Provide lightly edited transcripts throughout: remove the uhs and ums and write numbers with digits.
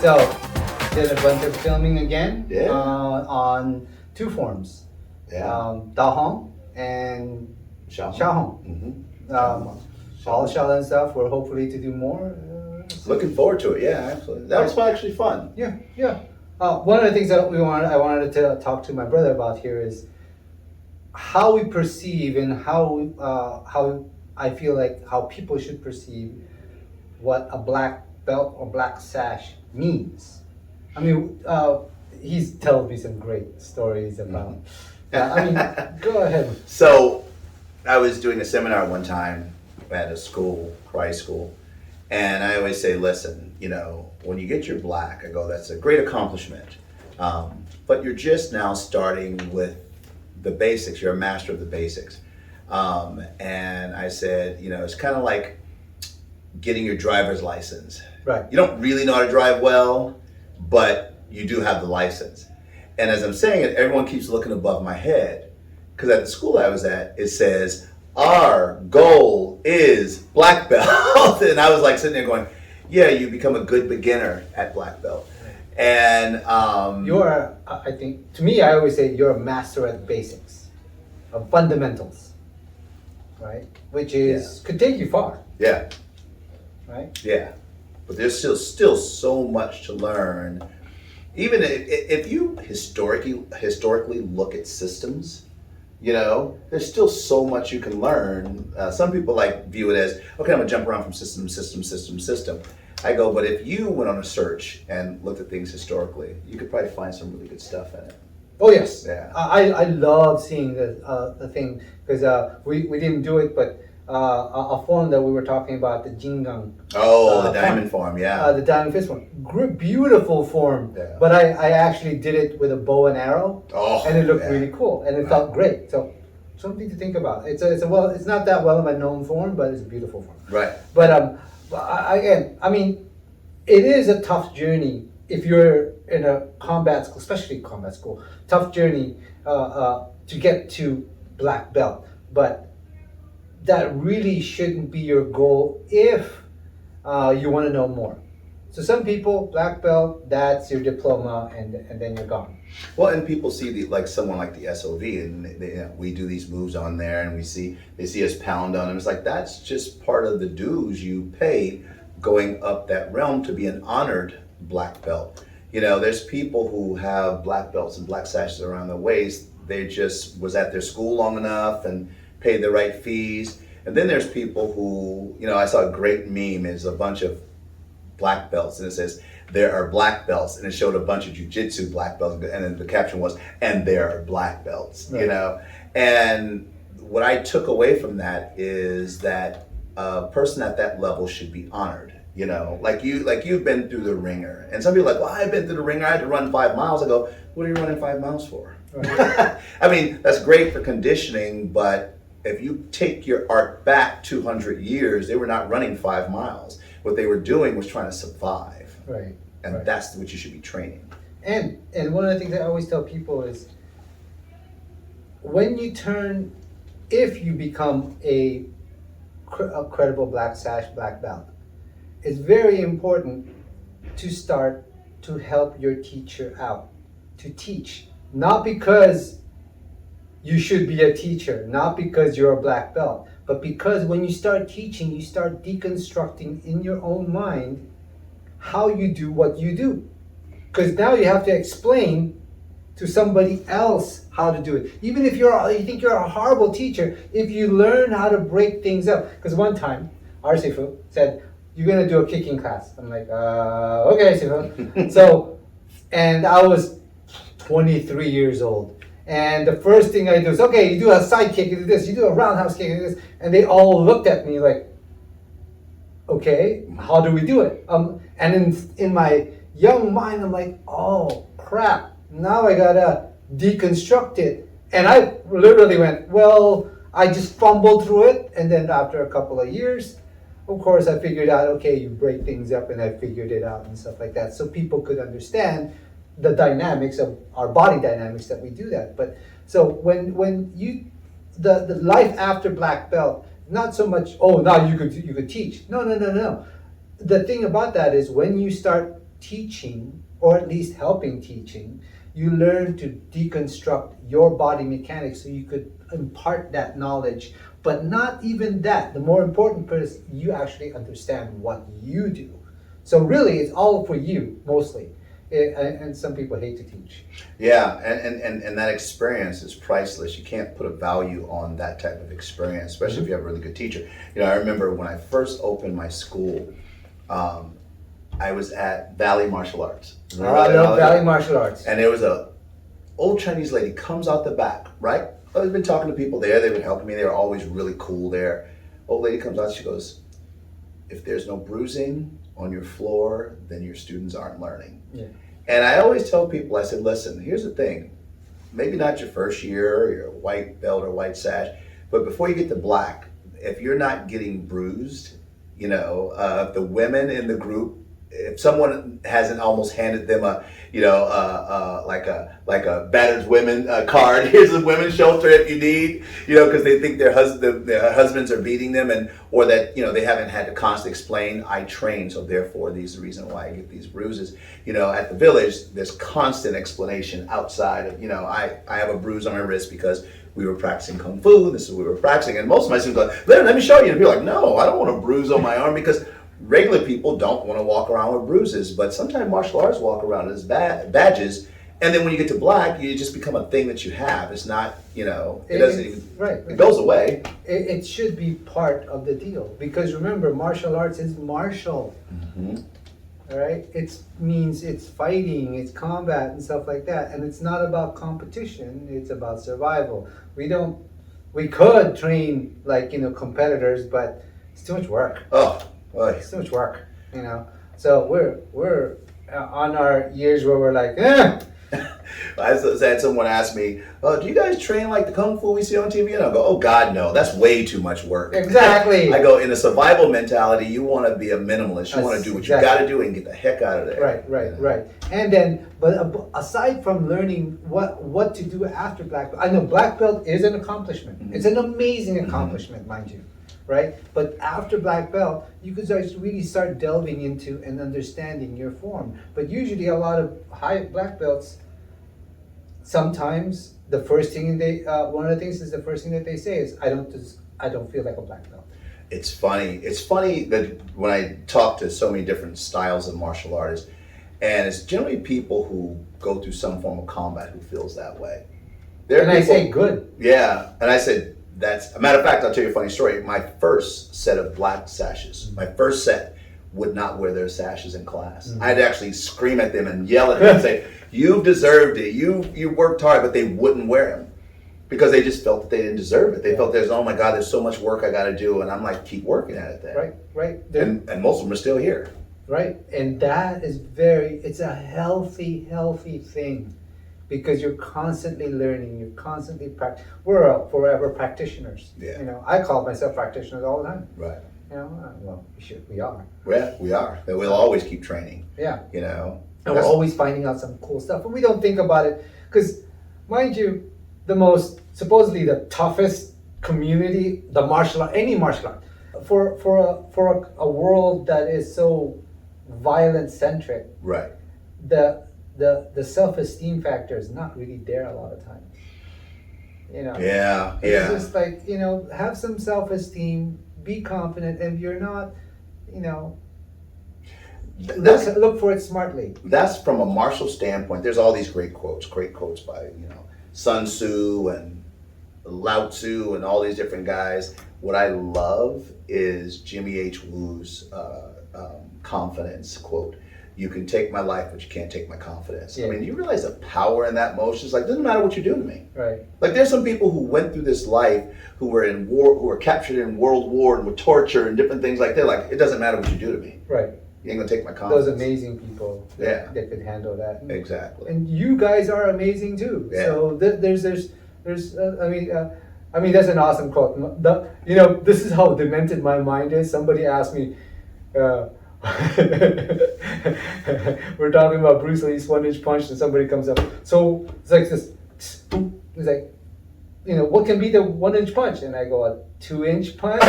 So, did a bunch of filming again. Yeah. On two forms. Yeah. Dahong and Xiaohong. Xiaohong. All Shaolin stuff. We're hopefully to do more. Looking forward to it. Yeah, absolutely. That was actually fun. Yeah. One of the things that I wanted to talk to my brother about here is how we perceive and how I feel like how people should perceive what a black belt or black sash means. I mean, he's told me some great stories about. I mean, go ahead. So, I was doing a seminar one time at a school, karate school, and I always say, listen, when you get your black, I go, that's a great accomplishment, but you're just now starting with the basics. You're a master of the basics, and I said, it's kind of like getting your driver's license. Right. You don't really know how to drive well, but you do have the license. And as I'm saying it, everyone keeps looking above my head, because at the school I was at, it says, our goal is black belt. And I was like sitting there going, yeah, you become a good beginner at black belt. And you're, I think, to me, I always say you're a master at basics, of fundamentals, right? Which is, could take you far. Yeah. Right? Yeah. But there's still so much to learn. Even if you historically look at systems, there's still so much you can learn. Some people view it as, okay, I'm gonna jump around from system to system. I go, but if you went on a search and looked at things historically, you could probably find some really good stuff in it. Oh yes. Yeah. I love seeing the thing, because we didn't do it, but a form that we were talking about, the Jingang. Oh, the diamond form, yeah. The diamond fist form. Beautiful form. Yeah. But I actually did it with a bow and arrow. Oh, and it looked really cool, and it felt great. So something to think about. It's not that well of a known form, but it's a beautiful form. Right. But I mean, it is a tough journey if you're in a combat school, especially combat school. Tough journey to get to black belt, but that really shouldn't be your goal if you want to know more. So some people, black belt, that's your diploma, and then you're gone. Well, and people see someone like the SOV, and we do these moves on there, and they see us pound on them. It's like, that's just part of the dues you pay going up that realm to be an honored black belt. There's people who have black belts and black sashes around their waist. They just was at their school long enough and paid the right fees. And then there's people who, I saw a great meme. It's a bunch of black belts, and it says, there are black belts, and it showed a bunch of jiu-jitsu black belts, and then the caption was, and there are black belts. Right. And what I took away from that is that a person at that level should be honored. Like you've been through the ringer, and some people are like, well, I've been through the ringer, I had to run 5 miles. I go, what are you running 5 miles for? Right. I mean, that's great for conditioning, but if you take your arc back 200 years, they were not running 5 miles. What they were doing was trying to survive. Right. And that's what you should be training. And one of the things I always tell people is, if you become a credible black sash, black belt, it's very important to start to help your teacher out, to teach. Not because you should be a teacher, not because you're a black belt, but because when you start teaching, you start deconstructing in your own mind how you do what you do. Because now you have to explain to somebody else how to do it. Even if you think you're a horrible teacher, if you learn how to break things up. Because one time, our Sifu said, you're going to do a kicking class. I'm like, okay, Sifu. So, and I was 23 years old. And the first thing I do is, okay, you do a side kick, you do this, you do a roundhouse kick, you do this. And they all looked at me like, okay, how do we do it? And in my young mind, I'm like, oh, crap. Now I got to deconstruct it. And I literally went, well, I just fumbled through it. And then after a couple of years, of course, I figured out, okay, you break things up, and I figured it out and stuff like that. So people could understand the dynamics of our body dynamics that we do that. But so when you the life after black belt, not so much, oh, now you could teach. No. The thing about that is when you start teaching, or at least helping teaching, you learn to deconstruct your body mechanics so you could impart that knowledge. But not even that. The more important part is you actually understand what you do. So really, it's all for you, mostly. And some people hate to teach. Yeah, and that experience is priceless. You can't put a value on that type of experience, especially if you have a really good teacher. I remember when I first opened my school, I was at Valley Martial Arts. I love Valley Martial Arts. And there was a old Chinese lady comes out the back, right? I've been talking to people there. They've been helping me. They were always really cool there. Old lady comes out. She goes, "If there's no bruising on your floor, then your students aren't learning." Yeah. And I always tell people, I said, listen, here's the thing. Maybe not your first year, or your white belt or white sash, but before you get to black, if you're not getting bruised, the women in the group, if someone hasn't almost handed them a battered women card, here's a women's shelter if you need, because they think their husbands are beating them, or that they haven't had to constantly explain, I train, so therefore these are the reason why I get these bruises. At the village, there's constant explanation outside of, I have a bruise on my wrist because we were practicing Kung Fu, this is what we were practicing, and most of my students go, let me show you, and people are like, no, I don't want a bruise on my arm, because regular people don't want to walk around with bruises, but sometimes martial arts walk around as badges, and then when you get to black, you just become a thing that you have. It's not, it doesn't even, right. It goes away. It should be part of the deal, because remember, martial arts is martial. Mm-hmm. All right, it means it's fighting, it's combat and stuff like that, and it's not about competition. It's about survival. We could train like competitors, but it's too much work. Oh. Boy. It's too much work, So we're on our years where we're like, eh. I had someone ask me, "Oh, do you guys train like the Kung Fu we see on TV?" And I go, "Oh God, no, that's way too much work." Exactly. I go, in a survival mentality, you want to be a minimalist. You want to do what you got to do and get the heck out of there. Right. And then, but aside from learning what to do after black belt, I know black belt is an accomplishment. Mm-hmm. It's an amazing accomplishment, mind you. Right? But after black belt, you could really start delving into and understanding your form. But usually a lot of high black belts, sometimes the first thing one of the things is the first thing that they say is, I don't feel like a black belt. It's funny that when I talk to so many different styles of martial artists, and it's generally people who go through some form of combat who feels that way. I say good. Yeah, and I said, that's a matter of fact. I'll tell you a funny story. My first set of black sashes, Mm-hmm. my first set, would not wear their sashes in class. Mm-hmm. I'd actually scream at them and yell at them and say, "You've deserved it. You worked hard," but they wouldn't wear them because they just felt that they didn't deserve it. They felt oh my God, there's so much work I got to do, and I'm like, keep working at it then. Right. And most of them are still here. Right, and that is it's a healthy thing. Because you're constantly learning, you're constantly we're forever practitioners. Yeah. I call myself practitioners all the time. Right. Well, we are. Yeah, we are. We'll always keep training. Yeah. And we're always finding out some cool stuff, and we don't think about it because, mind you, supposedly the toughest community, any martial art, for a world that is so violent centric. Right. The self-esteem factor is not really there a lot of times. Yeah. It's just like, have some self-esteem, be confident, and you're not, look for it smartly. That's from a martial standpoint. There's all these great quotes by, Sun Tzu and Lao Tzu and all these different guys. What I love is Jimmy H. Wu's confidence quote. You can take my life, but you can't take my confidence. Yeah. I mean, you realize the power in that motion. It's like, it doesn't matter what you do to me. Right. Like, there's some people who went through this life who were in war, who were captured in World War and were tortured and different things like that. Like, it doesn't matter what you do to me. Right. You ain't gonna take my confidence. Those amazing people that could handle that. Exactly. And you guys are amazing too. Yeah. So there's that's an awesome quote. This is how demented my mind is. Somebody asked me, we're talking about Bruce Lee's 1-inch punch, and somebody comes up. So it's like this. It's like, what can be the 1-inch punch? And I go, a 2-inch punch.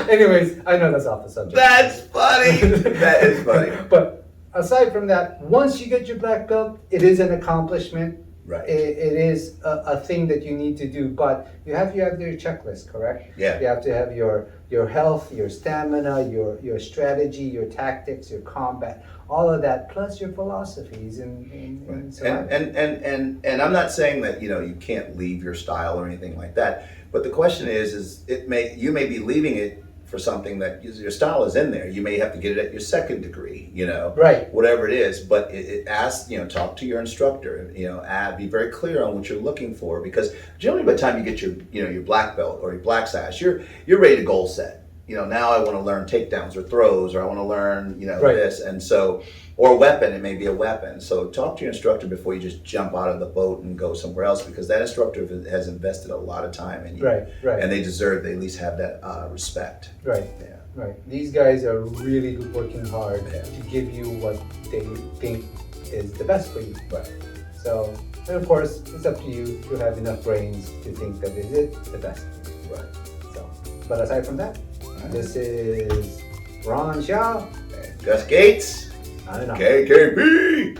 Anyways, I know that's off the subject. That's funny. That is funny. But aside from that, once you get your black belt, it is an accomplishment. Right. It is a thing that you need to do, but you have your checklist, correct? Yeah. You have to have your health, your stamina, your strategy, your tactics, your combat, all of that, plus your philosophies and survival. And I'm not saying that you can't leave your style or anything like that, but the question is you may be leaving it for something that your style is in there. You may have to get it at your second degree, Right. whatever it is. But it asks, talk to your instructor, be very clear on what you're looking for, because generally by the time you get your black belt or your black sash, you're ready to goal set. Now I want to learn takedowns or throws, or I want to learn, Right. this, and so, or a weapon. It may be a weapon. So talk to your instructor before you just jump out of the boat and go somewhere else, because that instructor has invested a lot of time in you, Right. and they deserve to at least have that respect. Right. Yeah. Right. These guys are really working hard Yeah. to give you what they think is the best for you. Right. So, and of course, it's up to you to have enough brains to think that is it the best. Right. So, but aside from that, Right. this is Ron Shaw. And Gus Gates, I don't know. KKP.